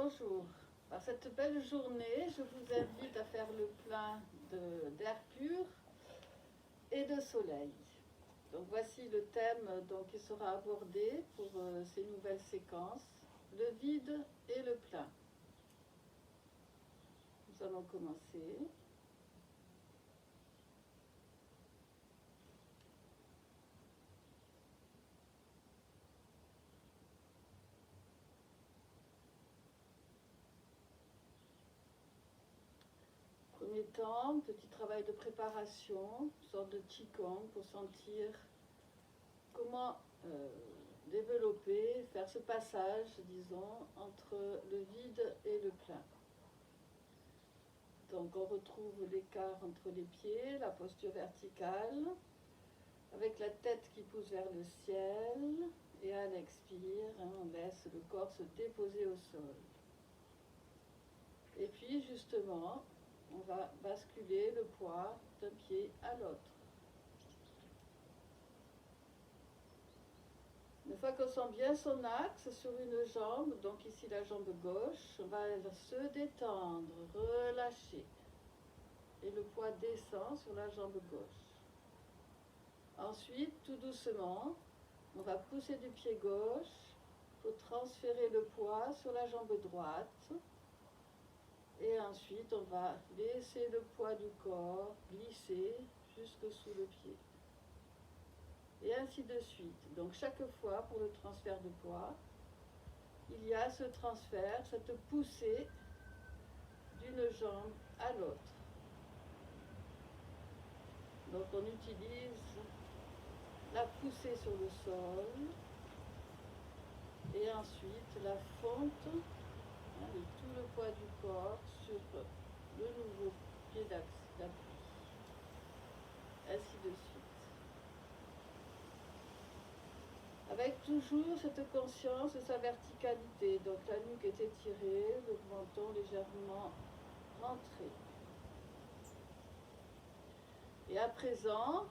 Bonjour. Par cette belle journée, je vous invite à faire le plein d'air pur et de soleil. Donc voici le thème qui sera abordé pour ces nouvelles séquences, le vide et le plein. Nous allons commencer. Premier temps, petit travail de préparation, une sorte de qigong pour sentir comment développer, faire ce passage, disons, entre le vide et le plein. Donc on retrouve l'écart entre les pieds, la posture verticale, avec la tête qui pousse vers le ciel, et à l'expire, on laisse le corps se déposer au sol. Et puis justement, on va basculer le poids d'un pied à l'autre. Une fois qu'on sent bien son axe sur une jambe, donc ici la jambe gauche, on va se détendre, relâcher. Et le poids descend sur la jambe gauche. Ensuite, tout doucement, on va pousser du pied gauche pour transférer le poids sur la jambe droite. Et ensuite, on va laisser le poids du corps glisser jusque sous le pied. Et ainsi de suite. Donc chaque fois, pour le transfert de poids, il y a ce transfert, cette poussée d'une jambe à l'autre. Donc on utilise la poussée sur le sol et ensuite la fonte de tout le poids du corps sur le nouveau pied d'appui. Ainsi de suite. Avec toujours cette conscience de sa verticalité. Donc la nuque est étirée, le menton légèrement rentré. Et à présent,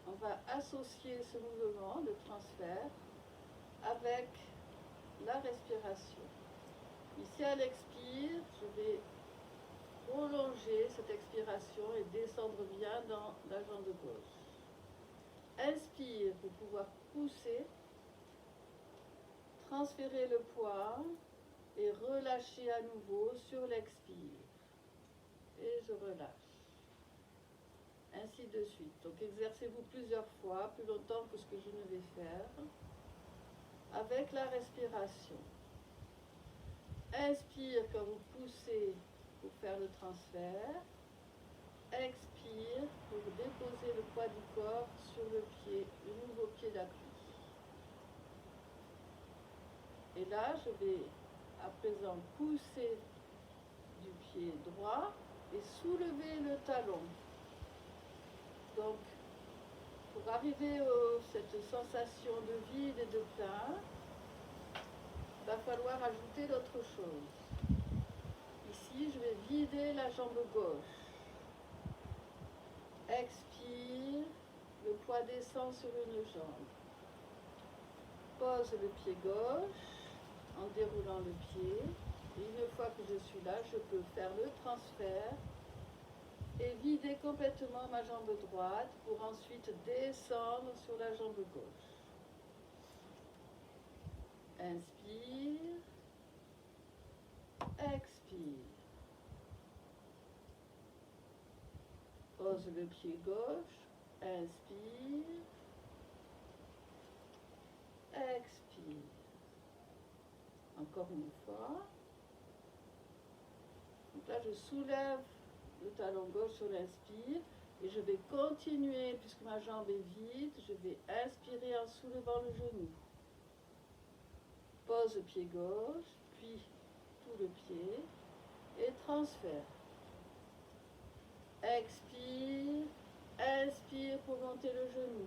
on va associer ce mouvement de transfert avec la respiration. Ici à l'expire, je vais prolonger cette expiration et descendre bien dans la jambe gauche. Inspire pour pouvoir pousser, transférer le poids et relâcher à nouveau sur l'expire. Et je relâche. Ainsi de suite. Donc exercez-vous plusieurs fois, plus longtemps que ce que je ne vais faire, avec la respiration. Inspire quand vous poussez pour faire le transfert. Expire pour déposer le poids du corps sur le pied, le nouveau pied d'appui. Et là, je vais à présent pousser du pied droit et soulever le talon. Donc, pour arriver à cette sensation de vide et de plein, il va falloir ajouter d'autres choses. Ici, je vais vider la jambe gauche. Expire, le poids descend sur une jambe. Pose le pied gauche en déroulant le pied. Et une fois que je suis là, je peux faire le transfert et vider complètement ma jambe droite pour ensuite descendre sur la jambe gauche. Inspire, expire. Pose le pied gauche, inspire, expire. Encore une fois. Donc là, je soulève le talon gauche sur l'inspire et je vais continuer, puisque ma jambe est vide, je vais inspirer en soulevant le genou. Pose le pied gauche, puis tout le pied et transfert. Expire, inspire pour monter le genou.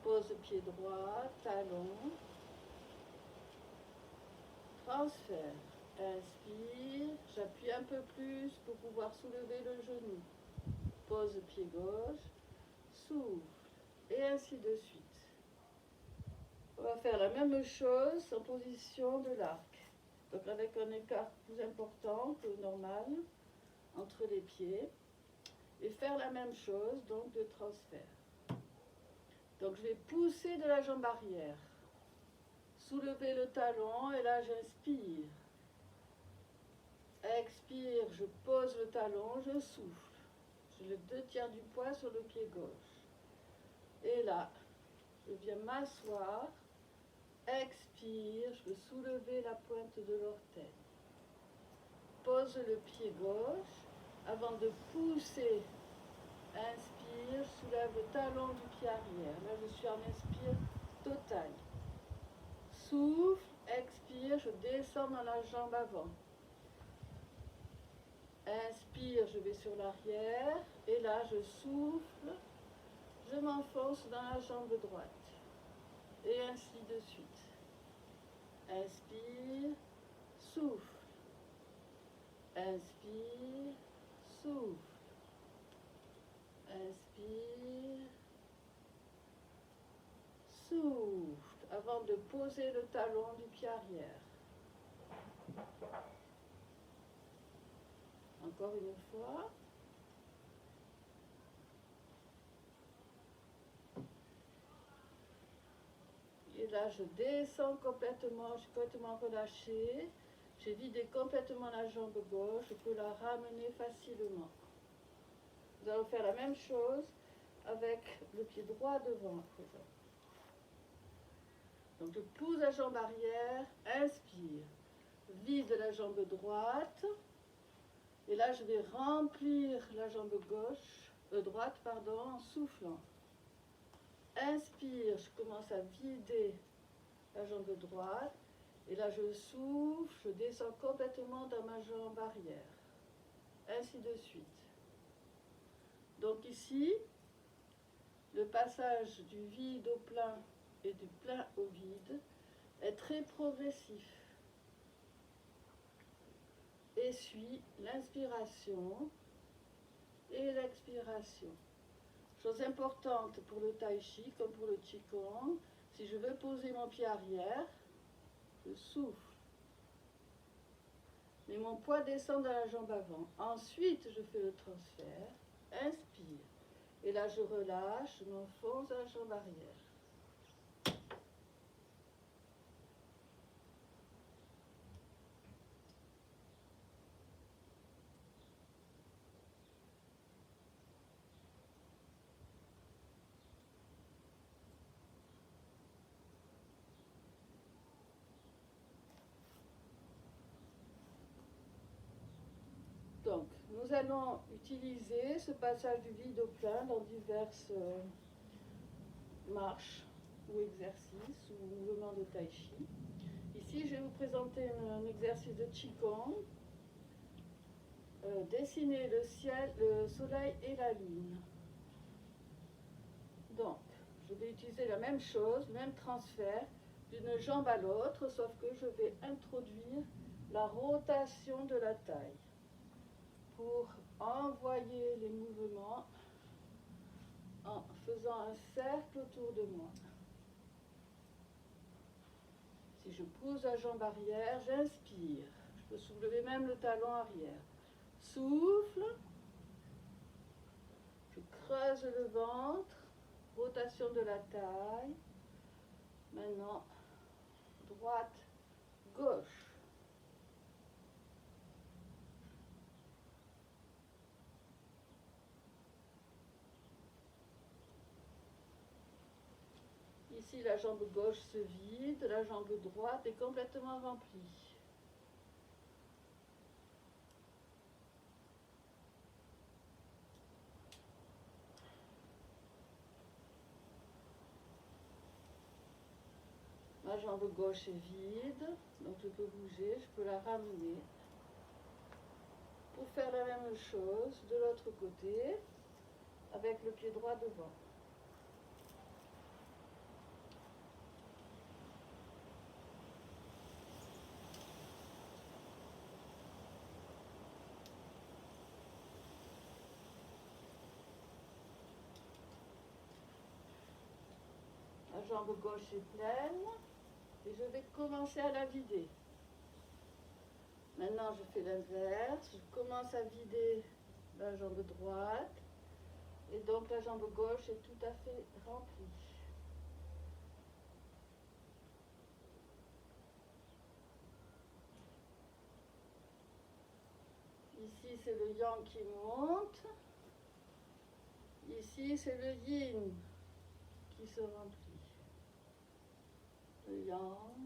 Pose le pied droit, talon, transfert. Inspire, j'appuie un peu plus pour pouvoir soulever le genou. Pose le pied gauche, souffle, et ainsi de suite. On va faire la même chose en position de l'arc. Donc avec un écart plus important que normal entre les pieds. Et faire la même chose, donc de transfert. Donc je vais pousser de la jambe arrière. Soulever le talon et là j'inspire. Expire, je pose le talon, je souffle. J'ai le 2/3 du poids sur le pied gauche. Et là, je viens m'asseoir. Expire, je peux soulever la pointe de l'orteil. Pose le pied gauche avant de pousser. Inspire, soulève le talon du pied arrière. Là, je suis en inspire total. Souffle, expire, je descends dans la jambe avant. Inspire, je vais sur l'arrière. Et là, je souffle, je m'enfonce dans la jambe droite. Et ainsi de suite. Inspire, souffle. Inspire, souffle. Inspire, souffle. Avant de poser le talon du pied arrière. Encore une fois. Et là, je descends complètement, je suis complètement relâchée. J'ai vidé complètement la jambe gauche, je peux la ramener facilement. Nous allons faire la même chose avec le pied droit devant à présent. Donc je pousse la jambe arrière, inspire, vide la jambe droite. Et là, je vais remplir la jambe droite en soufflant. Inspire, je commence à vider la jambe droite. Et là, je souffle, je descends complètement dans ma jambe arrière. Ainsi de suite. Donc ici, le passage du vide au plein et du plein au vide est très progressif. Et suit l'inspiration et l'expiration. Chose importante pour le tai chi comme pour le qigong, si je veux poser mon pied arrière, je souffle. Mais mon poids descend dans la jambe avant. Ensuite, je fais le transfert, inspire. Et là, je relâche, je m'enfonce dans la jambe arrière. Donc, nous allons utiliser ce passage du vide au plein dans diverses marches ou exercices ou mouvements de tai chi. Ici, je vais vous présenter un exercice de qigong. Dessiner le ciel, le soleil et la lune. Donc, je vais utiliser la même chose, même transfert, d'une jambe à l'autre, sauf que je vais introduire la rotation de la taille pour envoyer les mouvements en faisant un cercle autour de moi. Si je pousse la jambe arrière, j'inspire. Je peux soulever même le talon arrière. Souffle. Je creuse le ventre. Rotation de la taille. Maintenant, droite, gauche. Ici, la jambe gauche se vide, la jambe droite est complètement remplie. Ma jambe gauche est vide, donc je peux bouger, je peux la ramener. Pour faire la même chose de l'autre côté, avec le pied droit devant. La jambe gauche est pleine et je vais commencer à la vider. maintenant je fais l'inverse. Je commence à vider la jambe droite. Et donc la jambe gauche est tout à fait remplie. Ici c'est le yang qui monte. Ici c'est le yin qui se remplit. Le yang